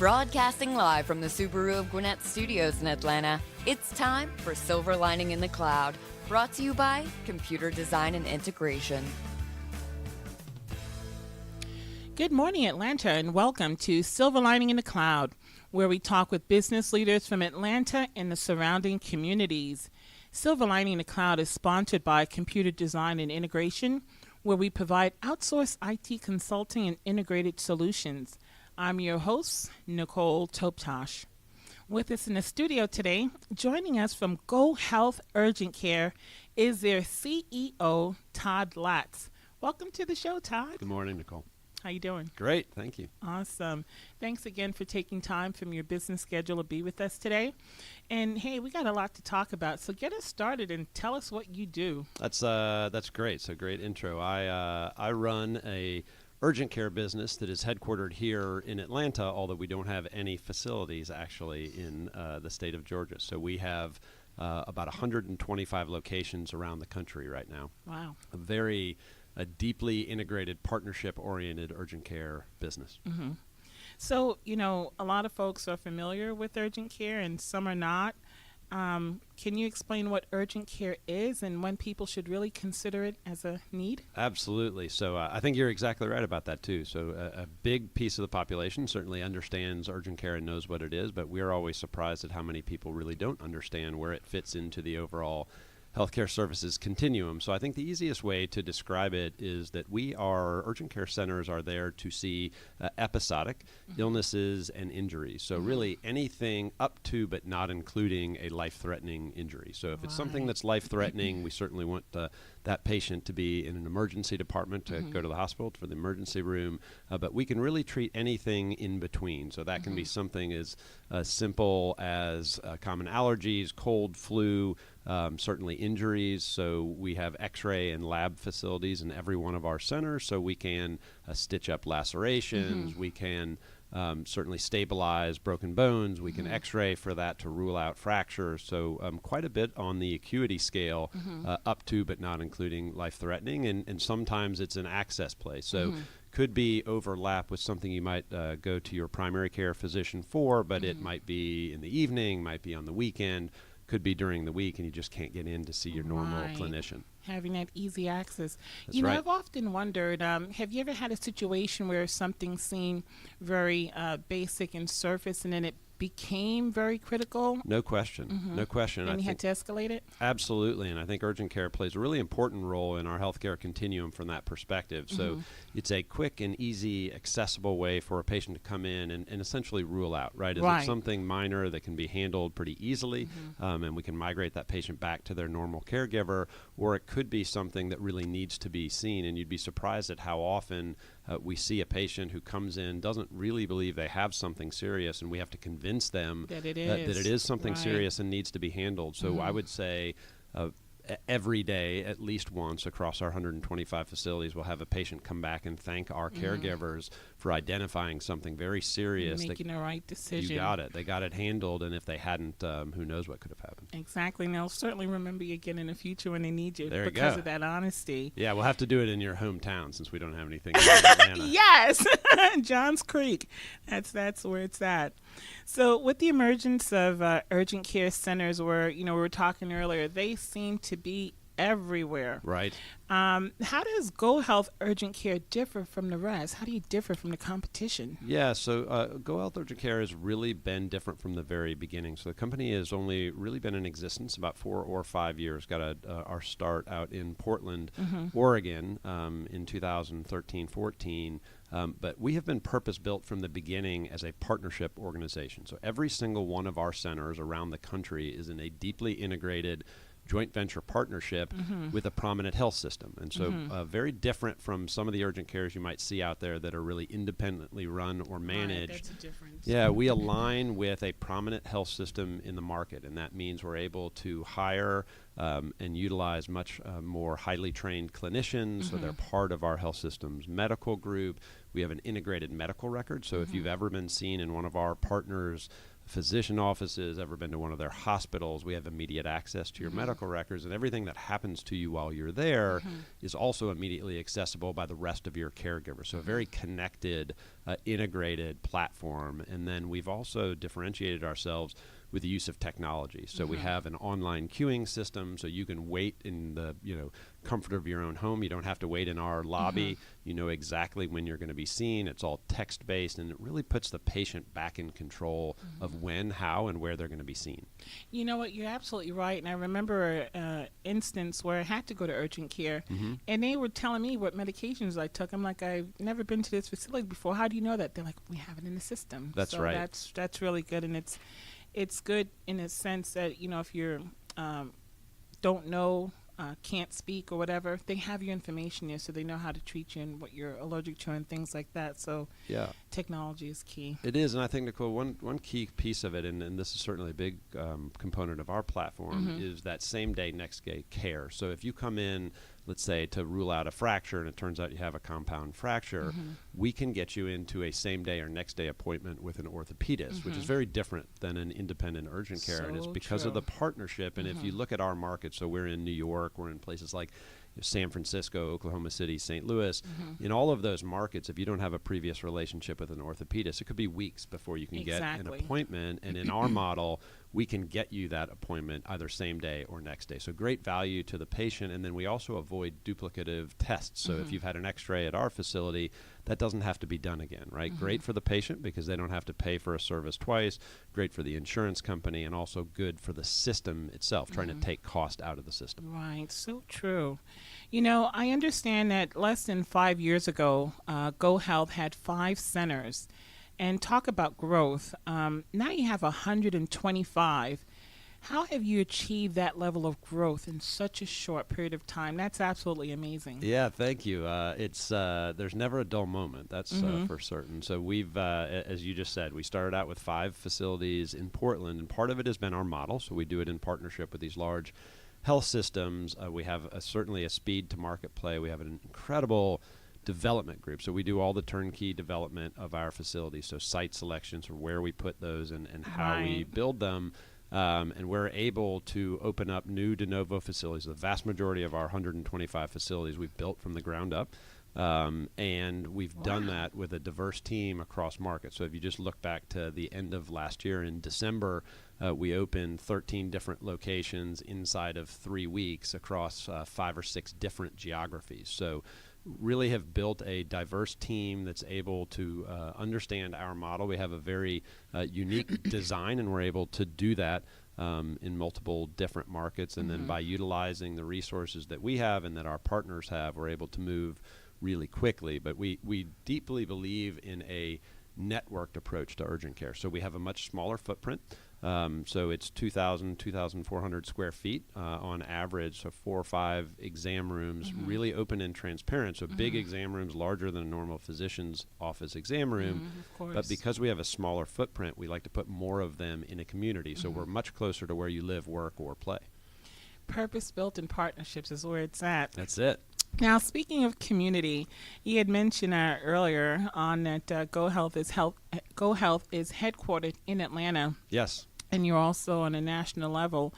Broadcasting live from the Subaru of Gwinnett Studios in Atlanta, it's time for Silver Lining in the Cloud, brought to you by Computer Design and Integration. Good morning, Atlanta, and welcome to Silver Lining in the Cloud, where we talk with business leaders from Atlanta and the surrounding communities. Silver Lining in the Cloud is sponsored by Computer Design and Integration, where we provide outsourced IT consulting and integrated solutions. I'm your host, Nicole Toptosh. With us in the studio today, joining us from GoHealth Urgent Care, is their CEO, Todd Latz. Welcome to the show, Todd. Good morning, Nicole. How you doing? Great, thank you. Awesome. Thanks again for taking time from your business schedule to be with us today. And hey, we got a lot to talk about, so get us started and tell us what you do. That's great. So great intro. I run a urgent care business that is headquartered here in Atlanta, although we don't have any facilities actually in the state of Georgia. So we have about 125 locations around the country right now. Wow. A deeply integrated, partnership-oriented urgent care business. Mm-hmm. So, you know, a lot of folks are familiar with urgent care and some are not. Can you explain what urgent care is and when people should really consider it as a need? Absolutely. So I think you're exactly right about that, too. So a big piece of the population certainly understands urgent care and knows what it is, but we're always surprised at how many people really don't understand where it fits into the overall healthcare services continuum. So I think the easiest way to describe it is that urgent care centers are there to see episodic illnesses and injuries. So really anything up to but not including a life-threatening injury. So if it's something that's life-threatening, we certainly want that patient to be in an emergency department to go to the hospital for the emergency room. But we can really treat anything in between. So that can be something as simple as common allergies, cold, flu, certainly injuries. So we have x-ray and lab facilities in every one of our centers, so we can stitch up lacerations, we can certainly stabilize broken bones, we can x-ray for that to rule out fractures. So quite a bit on the acuity scale, up to but not including life-threatening, and sometimes it's an access place. So could be overlap with something you might go to your primary care physician for, but it might be in the evening, might be on the weekend, could be during the week, and you just can't get in to see your normal clinician. Having that easy access. That's you know, right. I've often wondered, have you ever had a situation where something seemed very basic and surface, and then it became very critical? No question. No question. And you had to escalate it? Absolutely, and I think urgent care plays a really important role in our healthcare continuum from that perspective. So it's a quick and easy, accessible way for a patient to come in and essentially rule out, right? Is it something minor that can be handled pretty easily, and we can migrate that patient back to their normal caregiver, or it could be something that really needs to be seen, and you'd be surprised at how often we see a patient who comes in, doesn't really believe they have something serious, and we have to convince them that it is something serious and needs to be handled. So I would say every day, at least once across our 125 facilities, we'll have a patient come back and thank our caregivers for identifying something very serious. Making the right decision. You got it. They got it handled, and if they hadn't, who knows what could have happened. Exactly. And they'll certainly remember you again in the future when they need you because of that honesty. Yeah, we'll have to do it in your hometown since we don't have anything in Atlanta. Yes! Johns Creek. That's where it's at. So with the emergence of urgent care centers where, you know, we were talking earlier, they seem to be everywhere. Right. How does GoHealth Urgent Care differ from the rest? How do you differ from the competition? Yeah, so GoHealth Urgent Care has really been different from the very beginning. So the company has only really been in existence about 4 or 5 years. Got our start out in Portland, Oregon in 2013-14. But we have been purpose-built from the beginning as a partnership organization. So every single one of our centers around the country is in a deeply integrated joint venture partnership with a prominent health system. And so very different from some of the urgent cares you might see out there that are really independently run or managed. Right, that's a difference. Yeah, we align with a prominent health system in the market, and that means we're able to hire and utilize much more highly trained clinicians, so they're part of our health system's medical group. We have an integrated medical record. So if you've ever been seen in one of our partners' physician offices, ever been to one of their hospitals, we have immediate access to your medical records, and everything that happens to you while you're there is also immediately accessible by the rest of your caregivers. So a very connected, integrated platform. And then we've also differentiated ourselves with the use of technology. So we have an online queuing system, so you can wait in the comfort of your own home. You don't have to wait in our lobby. You know exactly when you're going to be seen. It's all text-based, and it really puts the patient back in control of when, how, and where they're going to be seen. You know what? You're absolutely right. And I remember an instance where I had to go to urgent care, and they were telling me what medications I took. I'm like, I've never been to this facility before. How do you know that? They're like, we have it in the system. That's so right. That's really good, and it's good in a sense that, if you're don't know, can't speak or whatever, they have your information there, so they know how to treat you and what you're allergic to and things like that. So technology is key. It is, and I think, Nicole, one key piece of it, and this is certainly a big component of our platform, is that same day, next day care. So if you come in, let's say, to rule out a fracture, and it turns out you have a compound fracture, we can get you into a same day or next day appointment with an orthopedist, which is very different than an independent urgent care. And it's because of the partnership. And if you look at our market, so we're in New York, we're in places like San Francisco, Oklahoma City, St. Louis. In all of those markets, if you don't have a previous relationship with an orthopedist, it could be weeks before you can get an appointment. And in our model, we can get you that appointment either same day or next day. So great value to the patient. And then we also avoid duplicative tests. So if you've had an x-ray at our facility, that doesn't have to be done again, right? Great for the patient because they don't have to pay for a service twice. Great for the insurance company, and also good for the system itself, trying to take cost out of the system. Right. So true. I understand that less than 5 years ago, GoHealth had 5 centers. And talk about growth. Now you have 125. How have you achieved that level of growth in such a short period of time? That's absolutely amazing. Yeah, thank you. There's never a dull moment. That's for certain. So we've, as you just said, we started out with 5 facilities in Portland, and part of it has been our model. So we do it in partnership with these large health systems. We have certainly a speed to market play. We have an incredible development group. So we do all the turnkey development of our facilities. So site selections, or where we put those and how we build them. And we're able to open up new de novo facilities. The vast majority of our 125 facilities we've built from the ground up. And we've done that with a diverse team across markets. So if you just look back to the end of last year in December, we opened 13 different locations inside of 3 weeks across 5 or 6 different geographies. So really have built a diverse team that's able to understand our model. We have a very unique design, and we're able to do that in multiple different markets. And then by utilizing the resources that we have and that our partners have, we're able to move really quickly. But we deeply believe in a networked approach to urgent care. So we have a much smaller footprint. So it's 2,400 square feet on average, so 4 or 5 exam rooms, really open and transparent. So big exam rooms, larger than a normal physician's office exam room. But because we have a smaller footprint, we like to put more of them in a community. So we're much closer to where you live, work, or play. Purpose-built in partnerships is where it's at. That's it. Now, speaking of community, you had mentioned earlier on that GoHealth is headquartered in Atlanta. Yes. And you're also on a national level,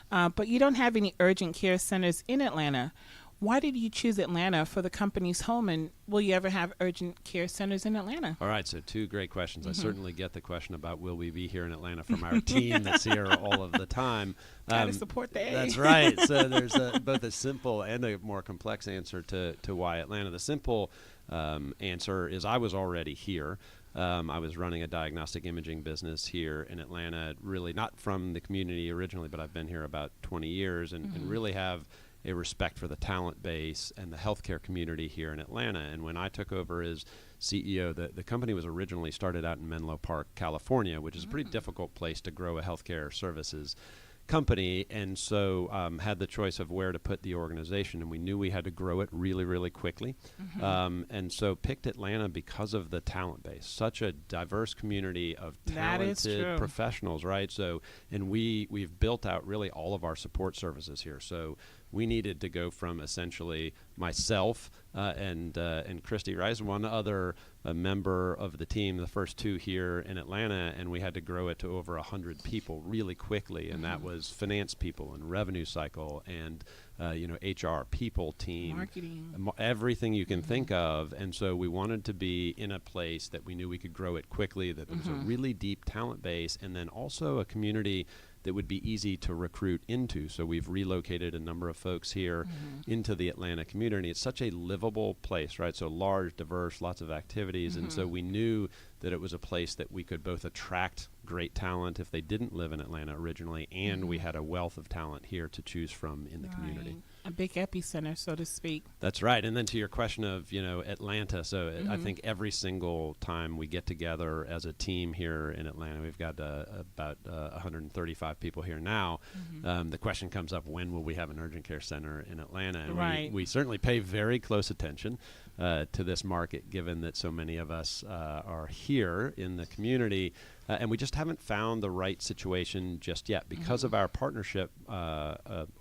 but you don't have any urgent care centers in Atlanta. Why did you choose Atlanta for the company's home, and will you ever have urgent care centers in Atlanta? All right, so 2 great questions. I certainly get the question about will we be here in Atlanta from our team that's here all of the time. Got to support the A. That's right. So there's both a simple and a more complex answer to why Atlanta. The simple answer is I was already here. I was running a diagnostic imaging business here in Atlanta, really not from the community originally, but I've been here about 20 years and really have a respect for the talent base and the healthcare community here in Atlanta. And when I took over as CEO, the company was originally started out in Menlo Park, California, which is a pretty difficult place to grow a healthcare services company, and so had the choice of where to put the organization, and we knew we had to grow it really, really quickly. And so picked Atlanta because of the talent base. Such a diverse community of talented professionals, right? So, and we've built out really all of our support services here. So we needed to go from essentially myself and Christy Rice, one other a member of the team, the first 2 here in Atlanta, and we had to grow it to over 100 people really quickly. And that was finance people and revenue cycle and HR, people team, marketing, everything you can think of. And so we wanted to be in a place that we knew we could grow it quickly, that there was a really deep talent base, and then also a community that would be easy to recruit into. So we've relocated a number of folks here into the Atlanta community. It's such a livable place, right? So large, diverse, lots of activities. And so we knew that it was a place that we could both attract great talent if they didn't live in Atlanta originally, and we had a wealth of talent here to choose from in the community. A big epicenter, so to speak. That's right. And then to your question of, Atlanta, so I think every single time we get together as a team here in Atlanta, we've got about 135 people here now. The question comes up, when will we have an urgent care center in Atlanta? And we certainly pay very close attention to this market, given that so many of us are here in the community. And we just haven't found the right situation just yet because of our partnership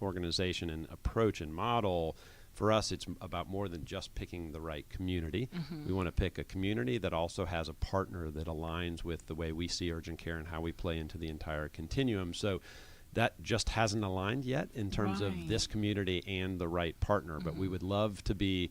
organization and approach and model. For us, it's about more than just picking the right community. We want to pick a community that also has a partner that aligns with the way we see urgent care and how we play into the entire continuum. So that just hasn't aligned yet in terms of this community and the right partner. But we would love to be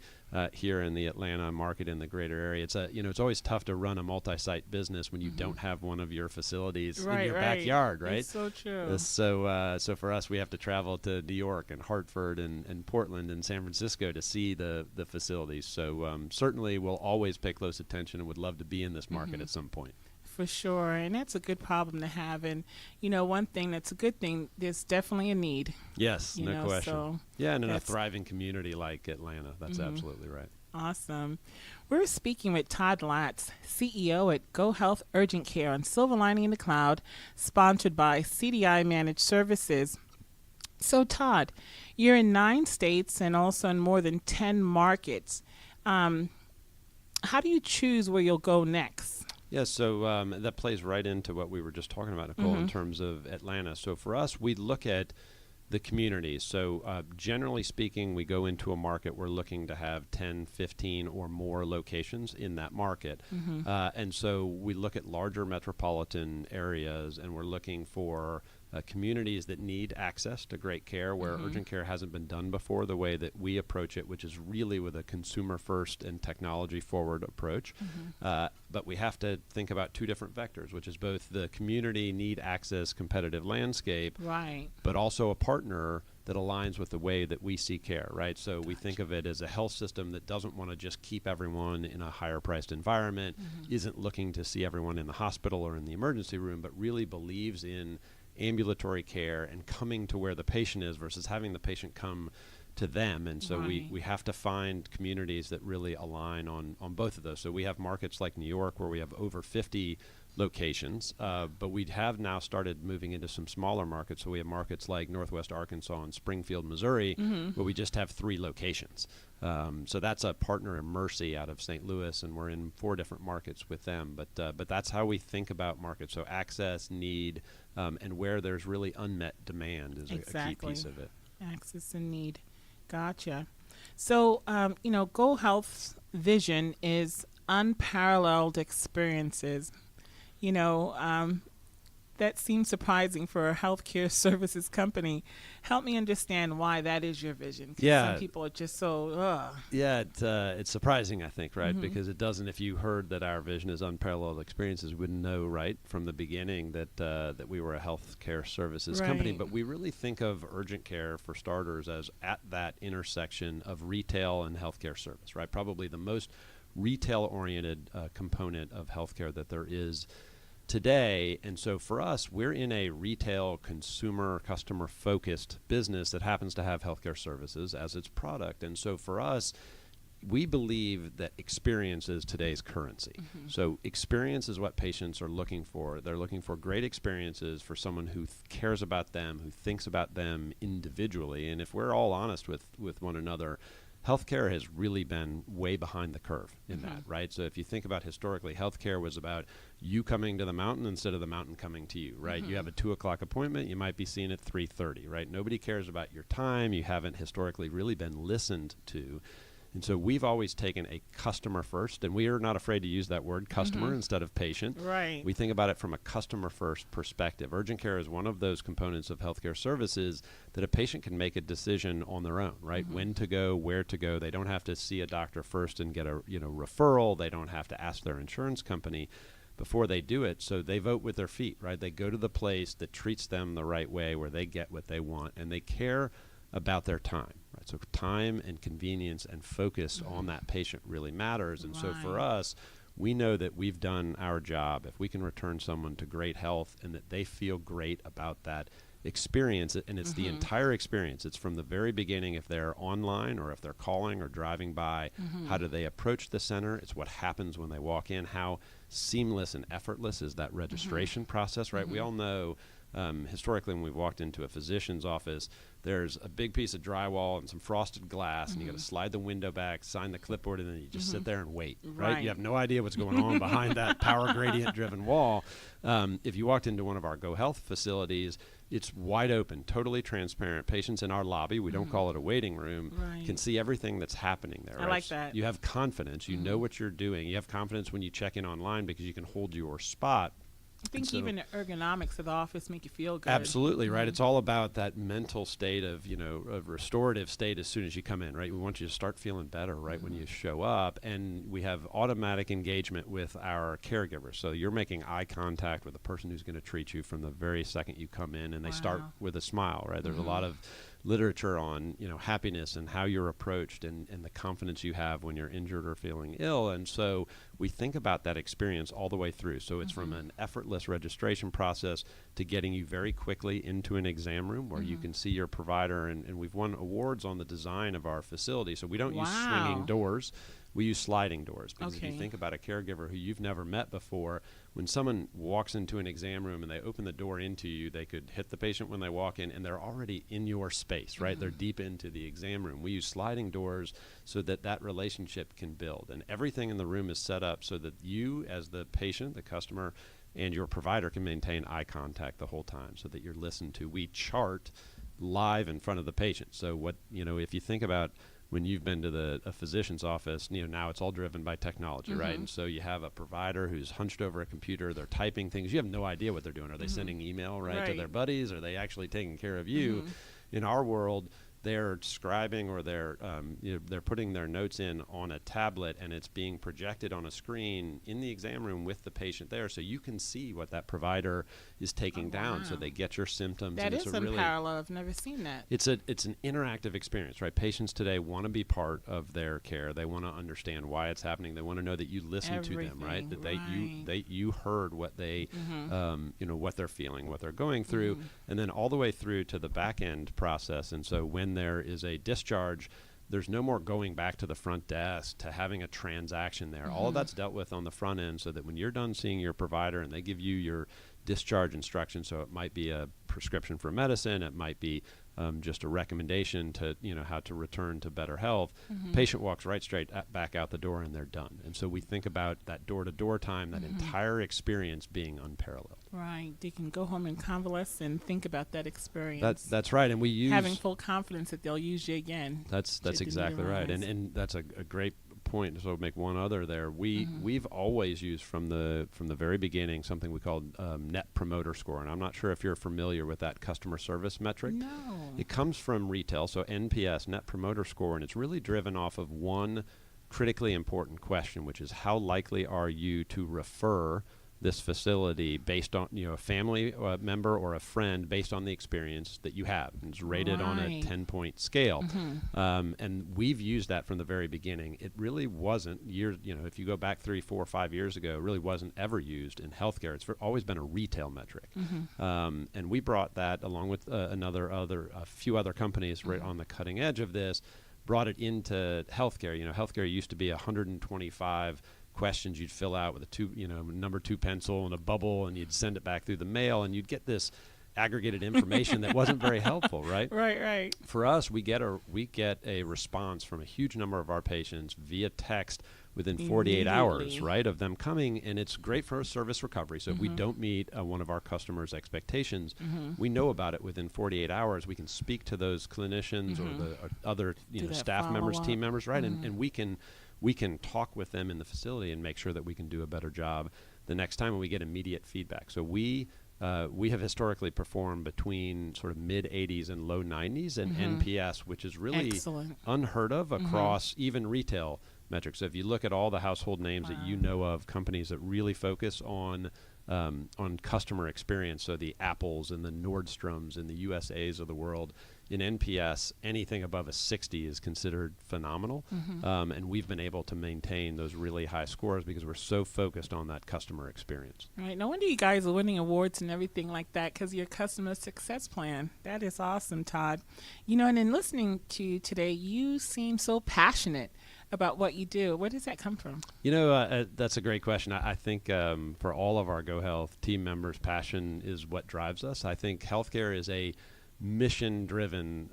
here in the Atlanta market, in the greater area. It's it's always tough to run a multi-site business when you don't have one of your facilities in your backyard, right? It's so true. So for us, we have to travel to New York and Hartford and Portland and San Francisco to see the facilities. So certainly we'll always pay close attention and would love to be in this market at some point. For sure, and that's a good problem to have. And one thing that's a good thing, there's definitely a need. Yes, no question. So and in a thriving community like Atlanta, that's absolutely right. Awesome. We're speaking with Todd Latz, CEO at GoHealth Urgent Care on Silver Lining in the Cloud, sponsored by CDI Managed Services. So Todd, you're in 9 states and also in more than 10 markets. How do you choose where you'll go next? Yeah, so that plays right into what we were just talking about, Nicole, in terms of Atlanta. So for us, we look at the communities. So generally speaking, we go into a market, we're looking to have 10, 15 or more locations in that market. And so we look at larger metropolitan areas, and we're looking for communities that need access to great care, where urgent care hasn't been done before the way that we approach it, which is really with a consumer first and technology forward approach. But we have to think about 2 different vectors, which is both the community need access competitive landscape, but also a partner that aligns with the way that we see care, right? So we think of it as a health system that doesn't want to just keep everyone in a higher priced environment, isn't looking to see everyone in the hospital or in the emergency room, but really believes in ambulatory care and coming to where the patient is versus having the patient come to them. And so we have to find communities that really align on both of those. So we have markets like New York where we have over 50 locations, but we have now started moving into some smaller markets. So we have markets like Northwest Arkansas and Springfield, Missouri, where we just have 3 locations. So that's a partner in Mercy out of St. Louis, and we're in 4 different markets with them. But that's how we think about markets. So access, need, and where there's really unmet demand is a key piece of it. Access and need. Gotcha. So, GoHealth's vision is unparalleled experiences. That seems surprising for a healthcare services company. Help me understand why that is your vision. 'Cause some people are just so, Yeah, it's surprising, I think, right? Because it doesn't, if you heard that our vision is unparalleled experiences, you wouldn't know right from the beginning that we were a healthcare services company. But we really think of urgent care, for starters, as at that intersection of retail and healthcare service, right? Probably the most retail-oriented component of healthcare that there is today. And so for us, we're in a retail consumer customer focused business that happens to have healthcare services as its product. And so for us, we believe that experience is today's currency. So experience is what patients are looking for. They're looking for great experiences for someone who cares about them, who thinks about them individually. And if we're all honest with one another, healthcare has really been way behind the curve in that, right? So if you think about historically, healthcare was about you coming to the mountain instead of the mountain coming to you, right? You have a 2:00 appointment, you might be seen at 3:30, right? Nobody cares about your time. You haven't historically really been listened to. And so we've always taken a customer first, and we are not afraid to use that word customer instead of patient. Right. We think about it from a customer first perspective. Urgent care is one of those components of healthcare services that a patient can make a decision on their own, right? When to go, where to go. They don't have to see a doctor first and get a referral. They don't have to ask their insurance company before they do it. So they vote with their feet, right? They go to the place that treats them the right way, where they get what they want, and they care about their time, right? So time and convenience and focus on that patient really matters. And so for us, we know that we've done our job. If we can return someone to great health and that they feel great about that experience, and it's the entire experience. It's from the very beginning, if they're online or if they're calling or driving by, how do they approach the center? It's what happens when they walk in, how seamless and effortless is that registration process, right? We all know historically when we've walked into a physician's office, there's a big piece of drywall and some frosted glass, and you got to slide the window back, sign the clipboard, and then you just sit there and wait, right? You have no idea what's going on behind that power gradient-driven wall. If you walked into one of our GoHealth facilities, it's wide open, totally transparent. Patients in our lobby, we don't call it a waiting room, can see everything that's happening there. I like that. You have confidence. You know what you're doing. You have confidence when you check in online because you can hold your spot. I think even the ergonomics of the office make you feel good. Absolutely, right? It's all about that mental state of, a restorative state as soon as you come in, right? We want you to start feeling better right when you show up. And we have automatic engagement with our caregivers. So you're making eye contact with the person who's going to treat you from the very second you come in, and they start with a smile, right? There's a lot of literature on happiness and how you're approached and the confidence you have when you're injured or feeling ill. And so we think about that experience all the way through. So it's from an effortless registration process to getting you very quickly into an exam room where you can see your provider. And we've won awards on the design of our facility. So we don't use swinging doors. We use sliding doors, because if you think about a caregiver who you've never met before, when someone walks into an exam room and they open the door into you, they could hit the patient when they walk in, and they're already in your space, right? They're deep into the exam room. We use sliding doors so that that relationship can build, and everything in the room is set up so that you, as the patient, the customer, and your provider can maintain eye contact the whole time so that you're listened to. We chart live in front of the patient. So what, if you think about when you've been to a physician's office, now it's all driven by technology, right? And so you have a provider who's hunched over a computer, they're typing things. You have no idea what they're doing. Are they sending email, to their buddies? Are they actually taking care of you? In our world, they're scribing, or they're putting their notes in on a tablet, and it's being projected on a screen in the exam room with the patient there, so you can see what that provider is taking down. So they get your symptoms. That and is unparalleled. I've never seen that. It's an interactive experience, right? Patients today want to be part of their care. They want to understand why it's happening. They want to know that you listen to them, right? That you heard what they what they're feeling, what they're going through, and then all the way through to the back end process. And so when there is a discharge, there's no more going back to the front desk to having a transaction there. All of that's dealt with on the front end, so that when you're done seeing your provider and they give you your discharge instructions, so it might be a prescription for medicine, it might be just a recommendation to how to return to better health. Patient walks right straight back out the door, and they're done. And so we think about that door-to-door time, that entire experience being unparalleled. Right. They can go home and convalesce and think about that experience. That's right. And we use having full confidence that they'll use you again. That's exactly right. And that's a great point. So I'll make one other there. We've always used from the very beginning something we called Net Promoter Score, and I'm not sure if you're familiar with that customer service metric. No. It comes from retail, so NPS, Net Promoter Score, and it's really driven off of one critically important question, which is how likely are you to refer this facility based on a family member or a friend based on the experience that you have. And it's rated on a 10-point scale. And we've used that from the very beginning. It really wasn't if you go back 3, 4, 5 years ago, it really wasn't ever used in healthcare. It's always been a retail metric. And we brought that along with a few other companies right on the cutting edge of this, brought it into healthcare. Healthcare used to be 125 questions you'd fill out with a number 2 pencil and a bubble, and you'd send it back through the mail, and you'd get this aggregated information that wasn't very helpful, right? Right. For us, we get a response from a huge number of our patients via text within 48 hours, Immediately. right, of them coming. And it's great for service recovery. So if we don't meet one of our customers' expectations, we know about it within 48 hours. We can speak to those clinicians or the other Do that staff members, follow-up. team members, right? And we can talk with them in the facility and make sure that we can do a better job the next time, and we get immediate feedback. So we have historically performed between sort of mid 80s and low 90s in NPS, which is really Excellent. unheard of across even retail metrics. So if you look at all the household names that you know of, companies that really focus on customer experience, so the Apples and the Nordstroms and the USAs of the world, in NPS, anything above a 60 is considered phenomenal. And we've been able to maintain those really high scores because we're so focused on that customer experience. Right. No wonder you guys are winning awards and everything like that because your customer success plan. That is awesome, Todd. And in listening to you today, you seem so passionate about what you do. Where does that come from? That's a great question. I think for all of our GoHealth team members, passion is what drives us. I think healthcare is a mission-driven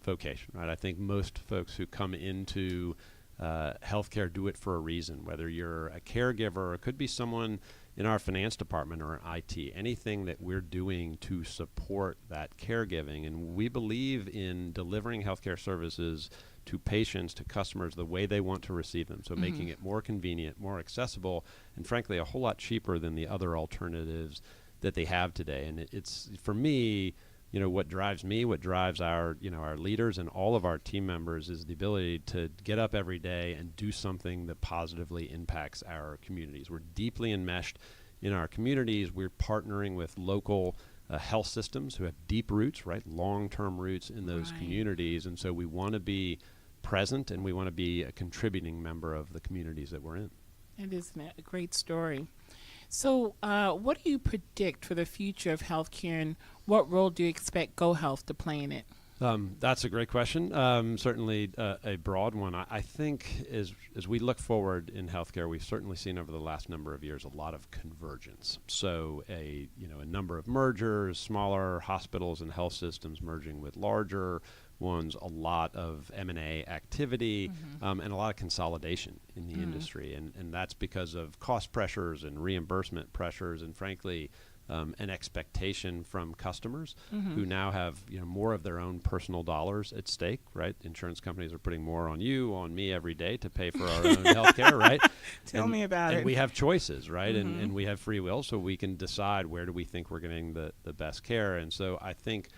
vocation, right? I think most folks who come into healthcare do it for a reason, whether you're a caregiver or it could be someone in our finance department or IT, anything that we're doing to support that caregiving. And we believe in delivering healthcare services to patients, to customers, the way they want to receive them. So making it more convenient, more accessible, and frankly, a whole lot cheaper than the other alternatives that they have today. And it's, for me, what drives me, what drives our leaders and all of our team members is the ability to get up every day and do something that positively impacts our communities. We're deeply enmeshed in our communities. We're partnering with local health systems who have deep roots, right, long-term roots in those communities. And so we want to be present and we want to be a contributing member of the communities that we're in. It is a great story. So what do you predict for the future of healthcare, and what role do you expect GoHealth to play in it? That's a great question. Certainly a broad one. I think as we look forward in healthcare, we've certainly seen over the last number of years a lot of convergence. So a number of mergers, smaller hospitals and health systems merging with larger ones, a lot of M&A activity, and a lot of consolidation in the industry. And that's because of cost pressures and reimbursement pressures and, frankly, an expectation from customers who now have more of their own personal dollars at stake, right? Insurance companies are putting more on you, on me every day to pay for our own health care, right? Tell me about it. And we have choices, right? And we have free will, so we can decide where do we think we're getting the best care. And so I think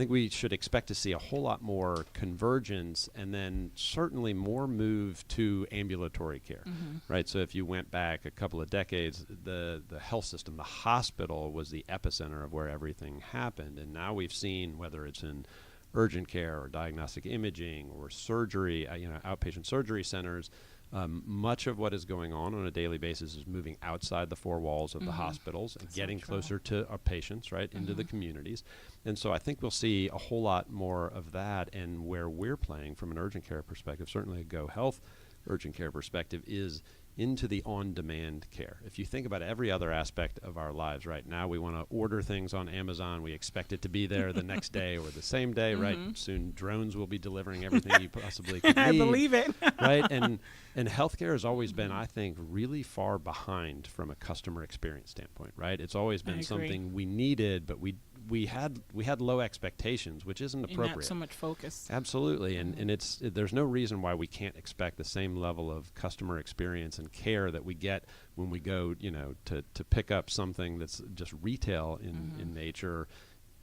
we should expect to see a whole lot more convergence and then certainly more move to ambulatory care, right? So if you went back a couple of decades, the health system, the hospital was the epicenter of where everything happened. And now we've seen, whether it's in urgent care or diagnostic imaging or surgery, outpatient surgery centers, much of what is going on a daily basis is moving outside the four walls of the hospitals and getting closer to our patients, right, into the communities. And so I think we'll see a whole lot more of that. And where we're playing from an urgent care perspective, certainly a GoHealth urgent care perspective, is into the on-demand care. If you think about every other aspect of our lives right now, we want to order things on Amazon. We expect it to be there the next day or the same day, right? Soon drones will be delivering everything you possibly could need. I believe it. Right? And healthcare has always been, I think, really far behind from a customer experience standpoint, right? It's always been something we needed, but we had low expectations, which isn't appropriate. Not so much focus. Absolutely, and there's no reason why we can't expect the same level of customer experience and care that we get when we go, to pick up something that's just retail in nature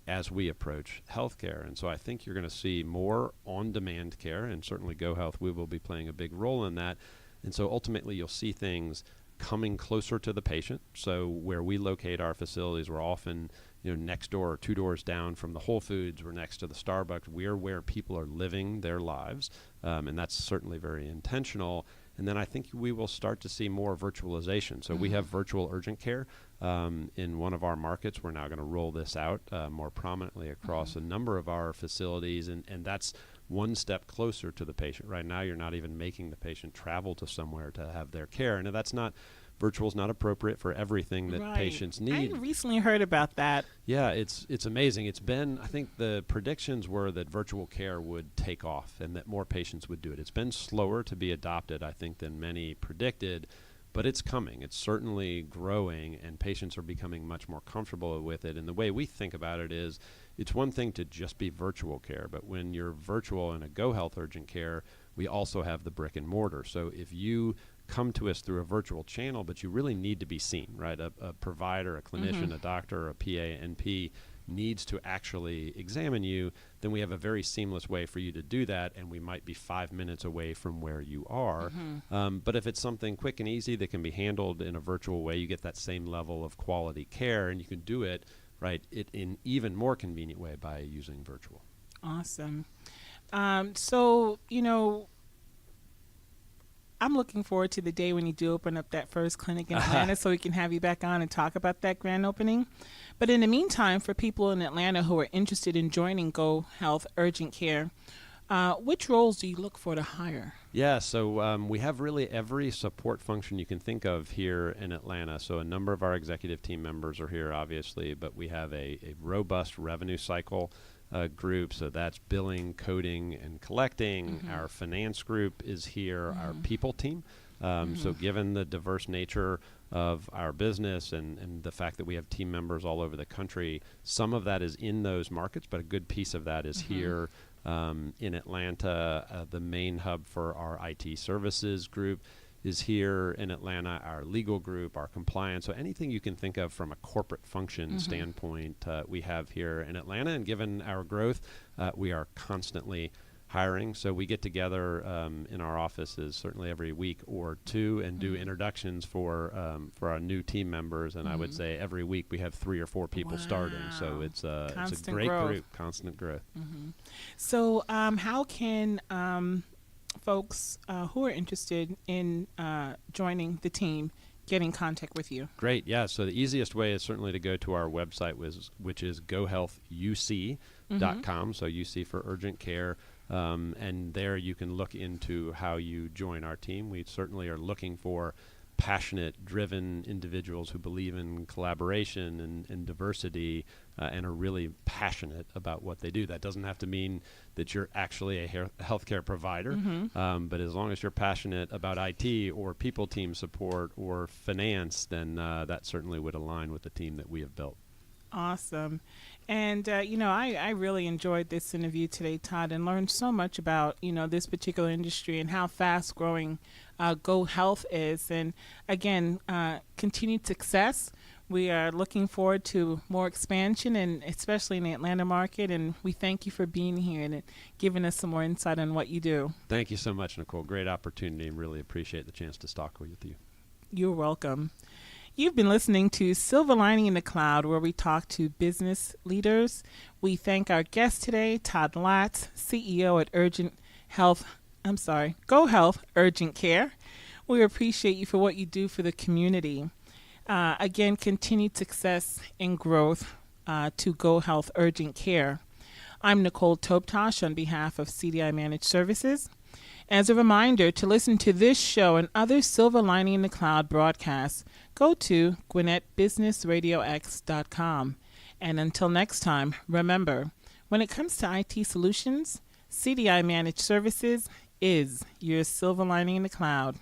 as we approach healthcare. And so I think you're going to see more on-demand care, and certainly GoHealth, we will be playing a big role in that. And so ultimately you'll see things coming closer to the patient. So where we locate our facilities, we're often next door or two doors down from the Whole Foods. We're next to the Starbucks. We're where people are living their lives, and that's certainly very intentional. And then I think we will start to see more virtualization. So we have virtual urgent care in one of our markets. We're now going to roll this out more prominently across a number of our facilities, and that's one step closer to the patient. Right now, you're not even making the patient travel to somewhere to have their care. And that's not virtual is not appropriate for everything that patients need. I recently heard about that. Yeah, it's amazing. It's been, I think the predictions were that virtual care would take off and that more patients would do it. It's been slower to be adopted, I think, than many predicted, but it's coming. It's certainly growing, and patients are becoming much more comfortable with it. And the way we think about it is, it's one thing to just be virtual care, but when you're virtual in a GoHealth Urgent Care, we also have the brick and mortar. So if you come to us through a virtual channel, but you really need to be seen, right? A provider, a clinician, a doctor, a PA, NP needs to actually examine you, then we have a very seamless way for you to do that, and we might be 5 minutes away from where you are. But if it's something quick and easy that can be handled in a virtual way, you get that same level of quality care, and you can do it, right, in even more convenient way by using virtual. Awesome. So, I'm looking forward to the day when you do open up that first clinic in Atlanta so we can have you back on and talk about that grand opening. But in the meantime, for people in Atlanta who are interested in joining GoHealth Urgent Care, which roles do you look for to hire? Yeah, so we have really every support function you can think of here in Atlanta. So a number of our executive team members are here, obviously, but we have a robust revenue cycle group, so that's billing, coding, and collecting. Our finance group is here, our people team. So given the diverse nature of our business and the fact that we have team members all over the country, some of that is in those markets, but a good piece of that is here in Atlanta. The main hub for our IT services group is here in Atlanta, our legal group, our compliance. So anything you can think of from a corporate function standpoint, we have here in Atlanta. And given our growth, we are constantly hiring. So we get together in our offices certainly every week or two and do introductions for our new team members. And I would say every week we have 3 or 4 people starting. So it's a great group, constant growth. So how can folks who are interested in joining the team get in contact with you? Great, yeah. So the easiest way is certainly to go to our website, which is GoHealthUC.com. So UC for Urgent Care. And there you can look into how you join our team. We certainly are looking for passionate, driven individuals who believe in collaboration and diversity and are really passionate about what they do. That doesn't have to mean that you're actually a healthcare provider, but as long as you're passionate about IT or people team support or finance, then that certainly would align with the team that we have built. Awesome. And, I really enjoyed this interview today, Todd, and learned so much about, this particular industry and how fast growing GoHealth is. And again, continued success. We are looking forward to more expansion, and especially in the Atlanta market. And we thank you for being here and giving us some more insight on what you do. Thank you so much, Nicole. Great opportunity, and really appreciate the chance to talk with you. You're welcome. You've been listening to Silver Lining in the Cloud, where we talk to business leaders. We thank our guest today, Todd Latz, CEO at GoHealth Urgent Care. We appreciate you for what you do for the community. Again, continued success and growth to GoHealth Urgent Care. I'm Nicole Toptosh on behalf of CDI Managed Services. As a reminder, to listen to this show and other Silver Lining in the Cloud broadcasts, go to GwinnettBusinessRadioX.com. And until next time, remember, when it comes to IT solutions, CDI Managed Services is your Silver Lining in the Cloud.